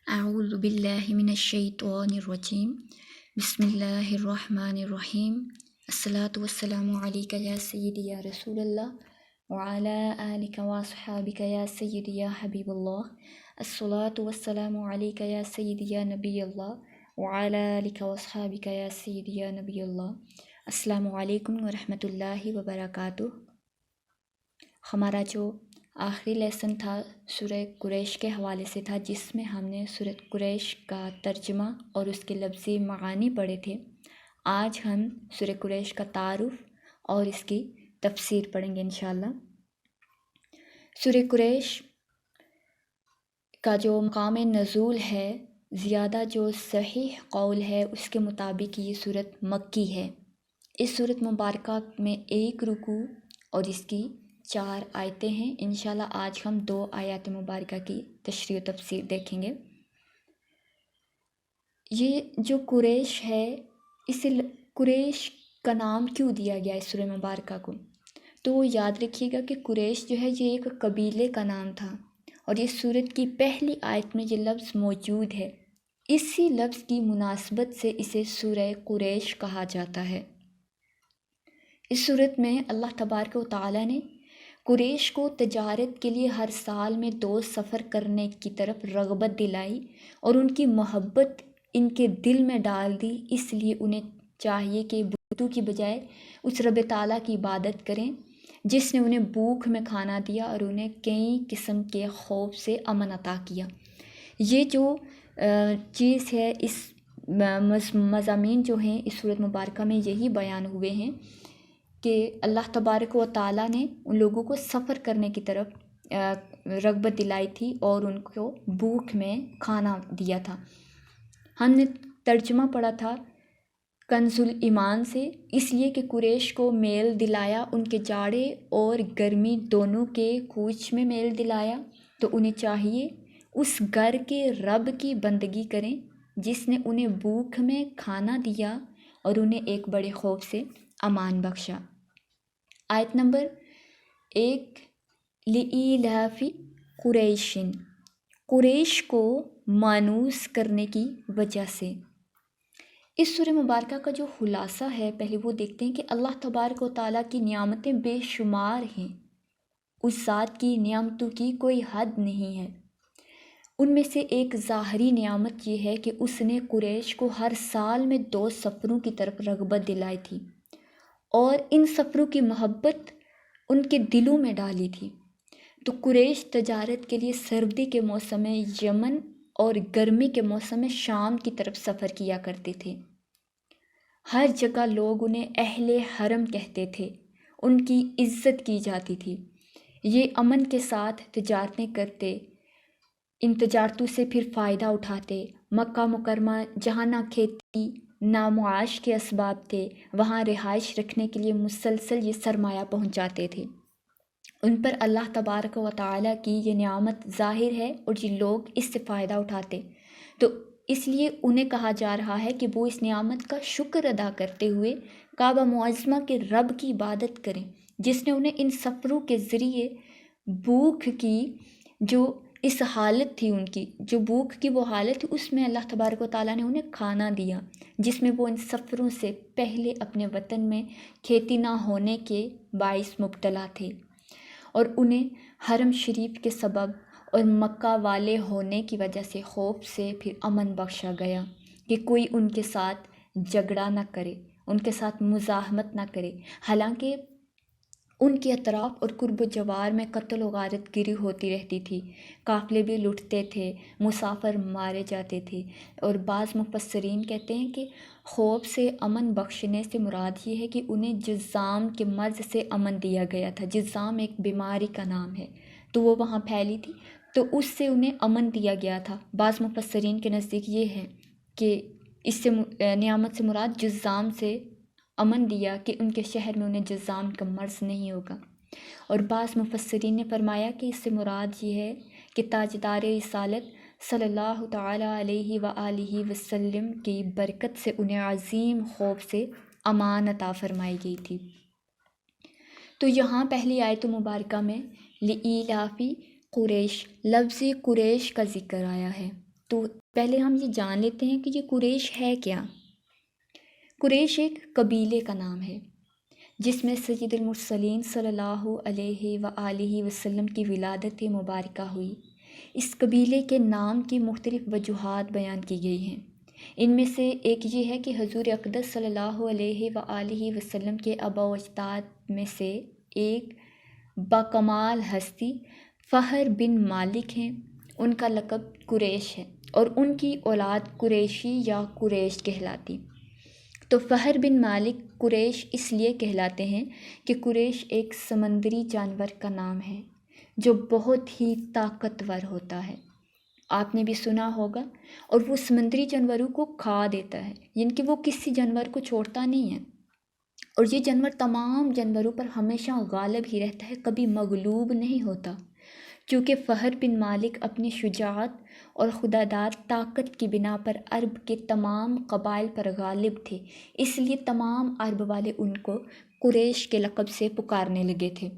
اعوذ باللہ من الشیطان الرجیم بسم اللہ الرحمن الرحیم الصلاۃ والسلام علیک یا سیدی یا رسول اللہ وعلی آلک واصحابک یا سیدی یا حبیب اللہ الصلاۃ والسلام علیک یا سیدی یا نبی اللہ وعلی آلک واصحابک یا سیدی یا نبی اللہ۔ السلام علیکم ورحمۃ اللہ وبرکاتہ۔ ہمارا جو آخری لیسن تھا سورہ قریش کے حوالے سے تھا، جس میں ہم نے سورہ قریش کا ترجمہ اور اس کے لفظی معانی پڑھے تھے۔ آج ہم سورہ قریش کا تعارف اور اس کی تفسیر پڑھیں گے انشاءاللہ۔ سورہ قریش کا جو مقام نزول ہے، زیادہ جو صحیح قول ہے اس کے مطابق یہ سورت مکی ہے۔ اس سورت مبارکہ میں 1 رکوع اور اس کی 4 آیتیں ہیں۔ انشاءاللہ آج ہم 2 آیات مبارکہ کی تشریح و تفسیر دیکھیں گے۔ یہ جو قریش ہے، اسے قریش کا نام کیوں دیا گیا اس سورہ مبارکہ کو؟ تو یاد رکھیے گا کہ قریش جو ہے یہ ایک قبیلے کا نام تھا، اور یہ سورت کی پہلی آیت میں یہ لفظ موجود ہے۔ اسی لفظ کی مناسبت سے اسے سورہ قریش کہا جاتا ہے۔ اس سورت میں اللہ تبارک و تعالیٰ نے قریش کو تجارت کے لیے ہر سال میں 2 سفر کرنے کی طرف رغبت دلائی اور ان کی محبت ان کے دل میں ڈال دی۔ اس لیے انہیں چاہیے کہ بتوں کی بجائے اس رب تعالیٰ کی عبادت کریں جس نے انہیں بھوک میں کھانا دیا اور انہیں کئی قسم کے خوف سے امن عطا کیا۔ یہ جو چیز ہے، اس مضامین جو ہیں اس سورت مبارکہ میں یہی بیان ہوئے ہیں کہ اللہ تبارک و تعالیٰ نے ان لوگوں کو سفر کرنے کی طرف رغبت دلائی تھی اور ان کو بھوک میں کھانا دیا تھا۔ ہم نے ترجمہ پڑھا تھا کنز ایمان سے، اس لیے کہ قریش کو میل دلایا، ان کے جاڑے اور گرمی دونوں کے کوچ میں میل دلایا، تو انہیں چاہیے اس گھر کے رب کی بندگی کریں جس نے انہیں بھوک میں کھانا دیا اور انہیں ایک بڑے خوف سے امان بخشا۔ آیت نمبر 1، لِإِيلَافِ قُرَيْشٍ، قریش کو مانوس کرنے کی وجہ سے۔ اس سورہ مبارکہ کا جو خلاصہ ہے، پہلے وہ دیکھتے ہیں کہ اللہ تبارک و تعالیٰ کی نعمتیں بے شمار ہیں۔ اس ذات کی نعمتوں کی کوئی حد نہیں ہے۔ ان میں سے ایک ظاہری نعمت یہ ہے کہ اس نے قریش کو ہر سال میں 2 سفروں کی طرف رغبت دلائی تھی اور ان سفروں کی محبت ان کے دلوں میں ڈالی تھی۔ تو قریش تجارت کے لیے سردی کے موسم میں یمن اور گرمی کے موسم میں شام کی طرف سفر کیا کرتے تھے۔ ہر جگہ لوگ انہیں اہل حرم کہتے تھے، ان کی عزت کی جاتی تھی۔ یہ امن کے ساتھ تجارتیں کرتے، ان تجارتوں سے پھر فائدہ اٹھاتے۔ مکہ مکرمہ جہاں نہ کھیتی نہ معاش کے اسباب تھے، وہاں رہائش رکھنے کے لیے مسلسل یہ سرمایہ پہنچاتے تھے۔ ان پر اللہ تبارک و تعالیٰ کی یہ نعمت ظاہر ہے اور یہ لوگ اس سے فائدہ اٹھاتے، تو اس لیے انہیں کہا جا رہا ہے کہ وہ اس نعمت کا شکر ادا کرتے ہوئے کعبہ معظمہ کے رب کی عبادت کریں جس نے انہیں ان سفروں کے ذریعے بھوک کی جو اس حالت تھی، ان کی جو بھوک کی وہ حالت تھی، اس میں اللہ تبارک و تعالیٰ نے انہیں کھانا دیا، جس میں وہ ان سفروں سے پہلے اپنے وطن میں کھیتی نہ ہونے کے باعث مبتلا تھے، اور انہیں حرم شریف کے سبب اور مکہ والے ہونے کی وجہ سے خوف سے پھر امن بخشا گیا کہ کوئی ان کے ساتھ جھگڑا نہ کرے، ان کے ساتھ مزاحمت نہ کرے۔ حالانکہ ان کے اطراف اور قرب و جوار میں قتل و غارت گری ہوتی رہتی تھی، قافلے بھی لٹتے تھے، مسافر مارے جاتے تھے، اور بعض مفسرین کہتے ہیں کہ خوف سے امن بخشنے سے مراد یہ ہے کہ انہیں جذام کے مرض سے امن دیا گیا تھا۔ جذام ایک بیماری کا نام ہے، تو وہ وہاں پھیلی تھی، تو اس سے انہیں امن دیا گیا تھا۔ بعض مفسرین کے نزدیک یہ ہے کہ اس سے نعمت سے مراد جذام سے امن دیا کہ ان کے شہر میں انہیں جذام کا مرض نہیں ہوگا، اور بعض مفسرین نے فرمایا کہ اس سے مراد یہ ہے کہ تاجدار رسالت صلی اللہ تعالیٰ علیہ وآلہ وسلم کی برکت سے انہیں عظیم خوف سے امان عطا فرمائی گئی تھی۔ تو یہاں پہلی آیت مبارکہ میں لِإِيلَافِ قریش، لفظ قریش کا ذکر آیا ہے، تو تو پہلے ہم یہ جان لیتے ہیں کہ یہ قریش ہے کیا۔ قریش ایک قبیلے کا نام ہے جس میں سید المرسلین صلی اللہ علیہ وآلہ وسلم کی ولادت مبارکہ ہوئی۔ اس قبیلے کے نام کی مختلف وجوہات بیان کی گئی ہیں۔ ان میں سے ایک یہ ہے کہ حضور اقدس صلی اللہ علیہ وآلہ وسلم کے آباء و اجداد میں سے ایک باکمال ہستی فہر بن مالک ہیں، ان کا لقب قریش ہے اور ان کی اولاد قریشی یا قریش کہلاتی۔ تو فہر بن مالک قریش اس لیے کہلاتے ہیں کہ قریش ایک سمندری جانور کا نام ہے جو بہت ہی طاقتور ہوتا ہے، آپ نے بھی سنا ہوگا، اور وہ سمندری جانوروں کو کھا دیتا ہے، یعنی کہ وہ کسی جانور کو چھوڑتا نہیں ہے، اور یہ جانور تمام جانوروں پر ہمیشہ غالب ہی رہتا ہے، کبھی مغلوب نہیں ہوتا۔ چونکہ فہر بن مالک اپنی شجاعت اور خوددار طاقت کی بنا پر عرب کے تمام قبائل پر غالب تھے، اس لیے تمام عرب والے ان کو قریش کے لقب سے پکارنے لگے تھے۔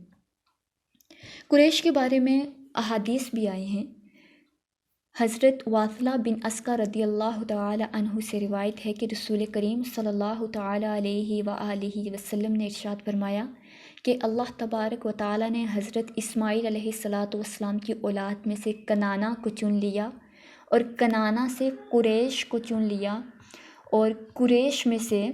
قریش کے بارے میں احادیث بھی آئی ہیں۔ حضرت واثلہ بن اسقع رضی اللہ تعالی عنہ سے روایت ہے کہ رسول کریم صلی اللہ تعالی علیہ وآلہ وسلم نے ارشاد فرمایا کہ اللہ تبارک و تعالی نے حضرت اسماعیل علیہ السلام کی اولاد میں سے کنانہ کو چن لیا، اور کنانہ سے قریش کو چن لیا، اور قریش میں سے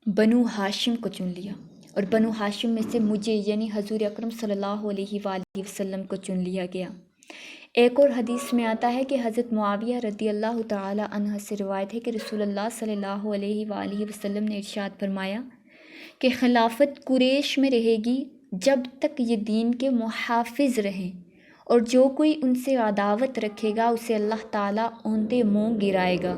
بنو ہاشم کو چن لیا، اور بنو ہاشم میں سے مجھے یعنی حضور اکرم صلی اللہ علیہ وآلہ وسلم کو چن لیا گیا۔ ایک اور حدیث میں آتا ہے کہ حضرت معاویہ رضی اللہ تعالی عنہ سے روایت ہے کہ رسول اللہ صلی اللہ علیہ وآلہ وسلم نے ارشاد فرمایا کہ خلافت قریش میں رہے گی جب تک یہ دین کے محافظ رہیں، اور جو کوئی ان سے عداوت رکھے گا اسے اللہ تعالیٰ اوندے منہ گرائے گا۔